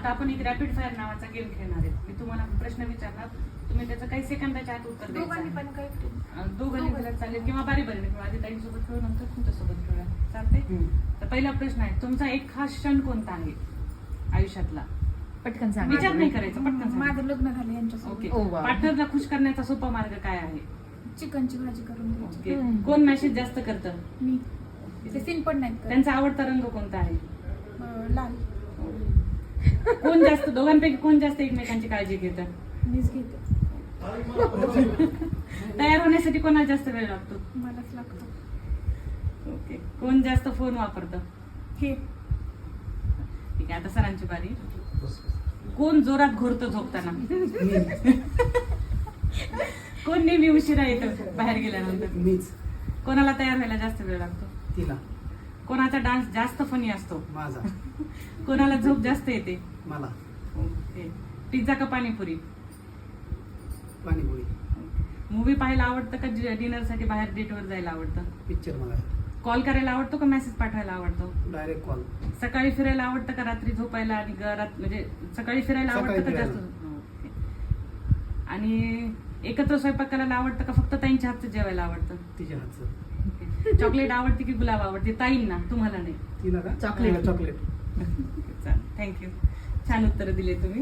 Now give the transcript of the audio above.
आता आपण एक रॅपिड फायर नावाचा गेम खेळणार आहे. मी तुम्हाला प्रश्न विचारणार, तुम्ही त्याचं काही सेकंदाच्या आत उत्तर दोघांनी द्यायचं. पण काही दोघांनी खेळत चालेल किंवा बारी बारीने खेळू. आधी ताईंसोबत खेळू, नंतर तुमच्यासोबत खेळूया. चालते? तर पहिला प्रश्न आहे, तुमचा एक खास क्षण कोणता आहे आयुष्यातला? पटकन सांग. विचार नाही करायचा, पटकन सांगा. माझं लग्न झालं यांच्यासोबत. ओके. ओ वा. पार्टनरला खुश करण्याचा सोपा मार्ग काय आहे? चिकनची भाजी करून द्यायची. ओके. कोण मेसेज जास्त करतं? मी ते सीन पण नाही करत. त्यांचा आवडता रंग कोणता आहे? लाल. कोण जास्त, दोघांपैकी कोण जास्त एकमेकांची काळजी घेतं? मीच घेते. तयार होण्यासाठी कोणाला जास्त वेळ लागतो? मलाच लागतो. ओके. कोण जास्त फोन वापरतं? हे ठीक आहे, आता सरांची बारी. कोण जोरात घोरतं झोपताना? कोण नेहमी उशिरा येतं बाहेर गेल्यानंतर? मीच. कोणाला तयार व्हायला जास्त वेळ लागतो? तिला. कोणाचा डान्स जास्त फनी असतो? माझा. कोणाला झोप जास्त येते? मला. ओके. पिझ्झा का पाणीपुरी? पाणीपुरी. मूवी पाहायला आवडतं का डिनर साठी बाहेर डेटवर जायला आवडतं? पिक्चर मला. कॉल करायला आवडतो का मेसेज पाठवायला आवडतो? Direct call. सकाळी फिरायला आवडतं का रात्री झोपायला आणि म्हणजे सकाळी फिरायला आवडतं का सकाळी जास्त? फिरायला. ओके. आणि एकत्र स्वयंपाक करायला आवडतं का फक्त ताईंच्या हातचं जेवायला आवडतं? तिच्या हातचं. चॉकलेट आवडते की गुलाब आवडते? ताईंना, तुम्हाला नाही. तिला का? चॉकलेट. चॉकलेट. थँक्यू. छान उत्तर दिले तुम्ही.